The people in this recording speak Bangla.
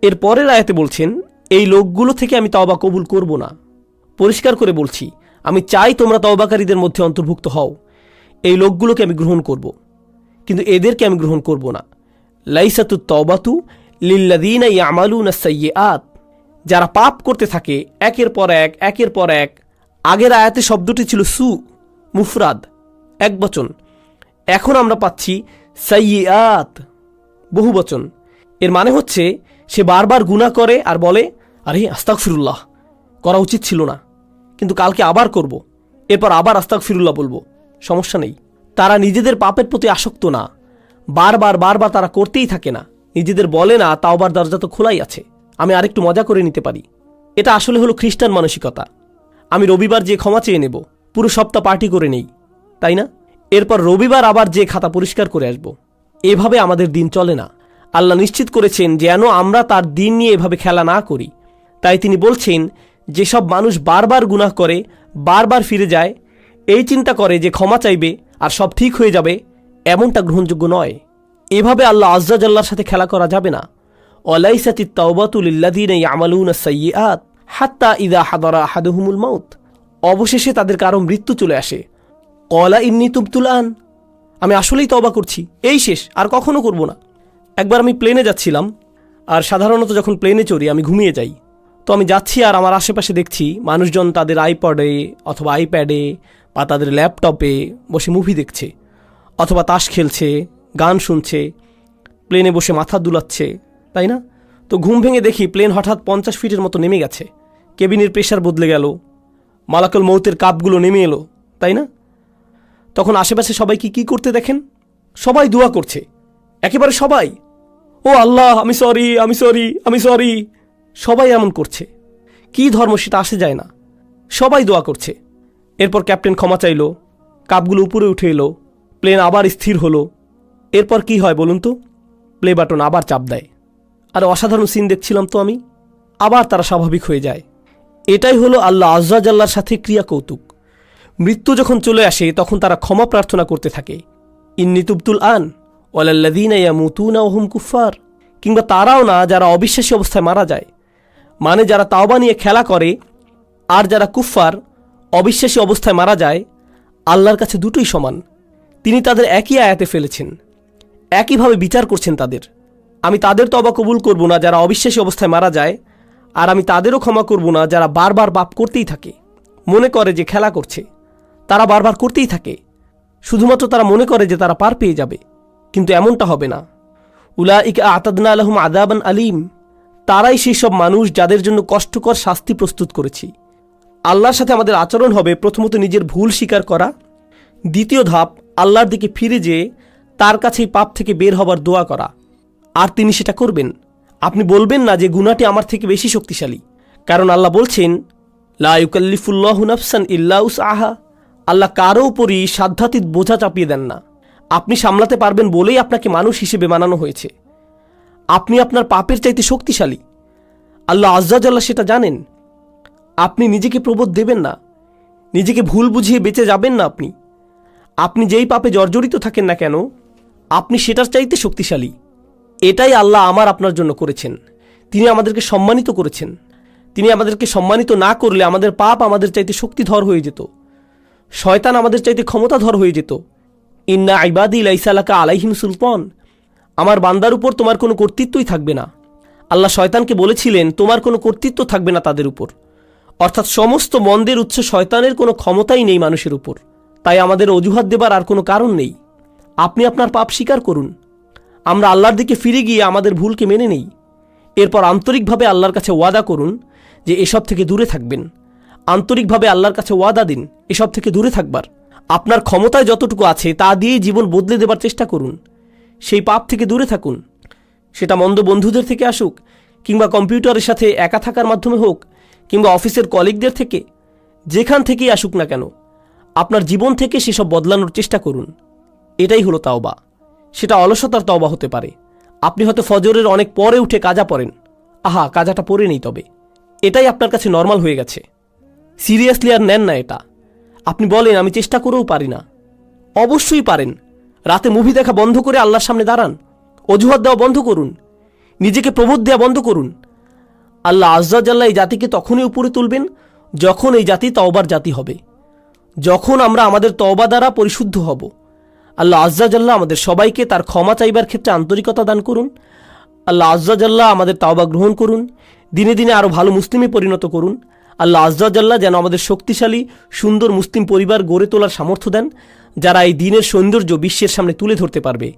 এর পরের আয়াতে বলছেন, এই লোকগুলো থেকে আমি তওবা কবুল করব না। পরিষ্কার করে বলছি, আমি চাই তোমরা তওবাকারীদের মধ্যে অন্তর্ভুক্ত হও। এই লোকগুলোকে আমি গ্রহণ করব, কিন্তু এদেরকে আমি গ্রহণ করব না। লাইসাতুত তাওবাতু লিল্লাযীনা ইয়ামালুনা সাইয়্যাত, যারা পাপ করতে থাকে একের পর এক একের পর এক। আগের আয়াতে শব্দটি ছিল সু, মুফরাদ, একবচন। এখন আমরা পাচ্ছি সাইয়্যাত, বহুবচন। এর মানে হচ্ছে সে বারবার গুনাহ করে আর বলে, আরে আস্তাগফিরুল্লাহ, করা উচিত ছিল না, কিন্তু কালকে আবার করব, এরপর আবার আস্তাগফিরুল্লাহ বলবো, সমস্যা নেই। তারা নিজেদের পাপের প্রতি আসক্ত না, বারবার বারবার তারা করতেই থাকে না। নিজেদের বলে না তাওবার দরজা তো খোলাই আছে, আমি আরেকটু মজা করে নিতে পারি। এটা আসলে হলো খ্রিস্টান মানসিকতা। আমি রবিবার যে ক্ষমা চেয়ে নেব, পুরো সপ্তাহ পার্টি করে নেই, তাই না? এরপর রবিবার আবার যে খাতা পরিষ্কার করে আসব। এভাবে আমাদের দিন চলে না। আল্লাহ নিশ্চিত করেছেন যেন আমরা তার দিন নিয়ে এভাবে খেলা না করি। তাই তিনি বলছেন, যেসব মানুষ বারবার গুনাহ করে, বারবার ফিরে যায়, এই চিন্তা করে যে ক্ষমা চাইবে আর সব ঠিক হয়ে যাবে, এমনটা গ্রহণযোগ্য নয়। এভাবে আল্লাহ আজ্জা জাল্লার সাথে খেলা করা যাবে না। ওয়ালাইসাতিত তাওবাতু লিল্লাযীনা ইয়ামালুনা সাইয়্যাত হাত্তা ইযা হাদারা আহাদুহুমুল মাউত, অবশেষে তাদের কারো মৃত্যু চলে আসে। ক্বালা ইন্নী তুবতুল আন, আমি আসলেই তওবা করছি, এই শেষ, আর কখনো করব না। একবার আমি প্লেনে যাচ্ছিলাম, আর সাধারণত যখন প্লেনে চড়ি আমি ঘুমিয়ে যাই। তো আমি যাচ্ছি আর আমার আশেপাশে দেখছি মানুষজন তাদের আইপডে অথবা আইপ্যাডে বা তাদের ল্যাপটপে বসে মুভি দেখছে, অথবা তাস খেলছে, গান শুনছে, প্লেনে বসে মাথা দুলাচ্ছে, তাই না? তো ঘুম ভেঙে দেখি প্লেন হঠাৎ 50 ফিটের মতো নেমে গেছে, কেবিনের প্রেশার বদলে গেল, মালাকুল মৌতের কাপগুলো নেমে এলো, তাই না? তখন আশেপাশে সবাইকে কি করতে দেখেন? সবাই দোয়া করছে, একেবারে সবাই। ও আল্লাহ, আমি সরি, আমি সরি, আমি সরি। সবাই এমন করছে। কি ধর্ম সেটা আসে যায় না, সবাই দোয়া করছে। এরপর ক্যাপ্টেন ক্ষমা চাইল, কাপগুলো উপরে উঠে এলো, প্লেন আবার স্থির হলো। এরপর কি হয় বলুন তো? প্লে বাটন আবার চাপ দেয়। আর অসাধারণ সিন দেখছিলাম তো আমি। আবার তারা স্বাভাবিক হয়ে যায়। এটাই হলো আল্লাহ আজ্জা জাল্লার সাথে ক্রিয়া কৌতুক। মৃত্যু যখন চলে আসে তখন তারা ক্ষমা প্রার্থনা করতে থাকে, ইন্নী তুবতুল আন ওয়ালাল্লাযীনা ইয়ামুতুনা ওয়া হুম কুফফার। কিংবা তারাও না যারা অবিশ্বাসী অবস্থায় মারা যায়, মানে যারা তাওবা নিয়ে খেলা করে, আর যারা কুফফার অবিশ্বাসী অবস্থায় মারা যায়, আল্লাহর কাছে দুটোই সমান। তিনি তাদের একই আয়াতে ফেলেছেন, একইভাবে বিচার করছেন তাদের। আমি তাদের তওবা কবুল করব না যারা অবিশ্বাসী অবস্থায় মারা যায়, আর আমি তাদেরও ক্ষমা করব না যারা বারবার পাপ করতেই থাকে, মনে করে যে খেলা করছে। তারা বারবার করতেই থাকে, শুধুমাত্র তারা মনে করে যে তারা পার পেয়ে যাবে, কিন্তু এমনটা হবে না। উলাইকা আ'তাদনা লাহুম আযাবান আলীম, তারাই সেই সব মানুষ যাদের জন্য কষ্টকর শাস্তি প্রস্তুত করেছি। আল্লাহর সাথে আমাদের আচরণ হবে প্রথমত নিজের ভুল স্বীকার করা, দ্বিতীয় ধাপ আল্লাহর দিকে ফিরে যেয়ে তার কাছেই পাপ থেকে বের হবার দোয়া করা, আর তিনি সেটা করবেন। আপনি বলবেন না যে গুনাহটি আমার থেকে বেশি শক্তিশালী, কারণ আল্লাহ বলছেন, লা ইউকাল্লিফুল্লাহু নাফসান ইল্লা উসআহা, আল্লাহ কারো উপরই সাধ্যাতীত বোঝা চাপিয়ে দেন না। আপনি সামলাতে পারবেন বলেই আপনাকে মানুষ হিসেবে বানানো হয়েছে। আপনি আপনার পাপের চাইতে শক্তিশালী, আল্লাহ আজ্জা জাল্লা সেটা জানেন। আপনি নিজেকে প্রবোধ দেবেন না, নিজেকে ভুল বুঝিয়ে বেঁচে যাবেন না। আপনি যেই পাপে জর্জরিত থাকেন না কেন, আপনি সেটার চাইতে শক্তিশালী। এটাই আল্লাহ আমার আপনার জন্য করেছেন। তিনি আমাদেরকে সম্মানিত করেছেন। তিনি আমাদেরকে সম্মানিত না করলে আমাদের পাপ আমাদের চাইতে শক্তিধর হয়ে যেত, শয়তান আমাদের চাইতে ক্ষমতাধর হয়ে যেত। ইন্না ইবাদি লাইসা লাকা আলাইহিম সুলতান, আমার বান্দার উপর তোমার কোনো কর্তৃত্বই থাকবে না। আল্লাহ শয়তানকে বলেছিলেন তোমার কোনো কর্তৃত্ব থাকবে না তাদের উপর, অর্থাৎ সমস্ত মন্দের উৎস শয়তানের কোনো ক্ষমতাই নেই মানুষের উপর। তাই আমাদের অজুহাত দেবার আর কোনো কারণ নেই। আপনি আপনার পাপ স্বীকার করুন, আমরা আল্লাহর দিকে ফিরে গিয়ে আমাদের ভুলকে মেনে নেই। এরপর আন্তরিকভাবে আল্লাহর কাছে ওয়াদা করুন যে এসব থেকে দূরে থাকবেন। আন্তরিকভাবে আল্লাহর কাছে ওয়াদা দিন এসব থেকে দূরে থাকবার। আপনার ক্ষমতায় যতটুকু আছে তা দিয়েই জীবন বদলে দেবার চেষ্টা করুন। সেই পাপ থেকে দূরে থাকুন, সেটা মন্দ বন্ধুদের থেকে আসুক, কিংবা কম্পিউটারের সাথে একা থাকার মাধ্যমে হোক, কিংবা অফিসের কলিগদের থেকে, যেখান থেকেই আসুক না কেন, আপনার জীবন থেকে সেসব বদলানোর চেষ্টা করুন। এটাই হলো তাওবা। সেটা অলসতার তাওবা হতে পারে। আপনি হয়তো ফজরের অনেক পরে উঠে কাজা পড়েন, আহা কাজাটা পরে নেই, তবে এটাই আপনার কাছে নর্মাল হয়ে গেছে। সিরিয়াসলি আর নেন না এটা। আপনি বলেন আমি চেষ্টা করেও পারি না। অবশ্যই পারেন। রাতে মুভি দেখা বন্ধ করে আল্লাহর সামনে দাঁড়ান, অজুহাত দেওয়া বন্ধ করুন। নিজেকে প্রবোধ দেওয়া বন্ধ করুন। আল্লাহ আজ্জা জাল্লা এই জাতিকে তখনই উপরে তুলবেন যখন এই জাতি তওবার জাতি হবে, যখন আমরা আমাদের তওবা দ্বারা পরিশুদ্ধ হব। আল্লাহ আজ্জা জাল্লা আমাদের সবাইকে তার ক্ষমা চাইবার ক্ষেত্রে আন্তরিকতা দান করুন। আল্লাহ আজ্জা জাল্লা আমাদের তওবা গ্রহণ করুন, দিনে দিনে আরও ভালো মুসলিমে পরিণত করুন। আল্লাহ আজ্জা জাল্লা যেন আমাদের শক্তিশালী সুন্দর মুসলিম পরিবার গড়ে তোলার সামর্থ্য দেন, যারা এই দিনের সৌন্দর্য বিশ্বের সামনে তুলে ধরতে পারবে।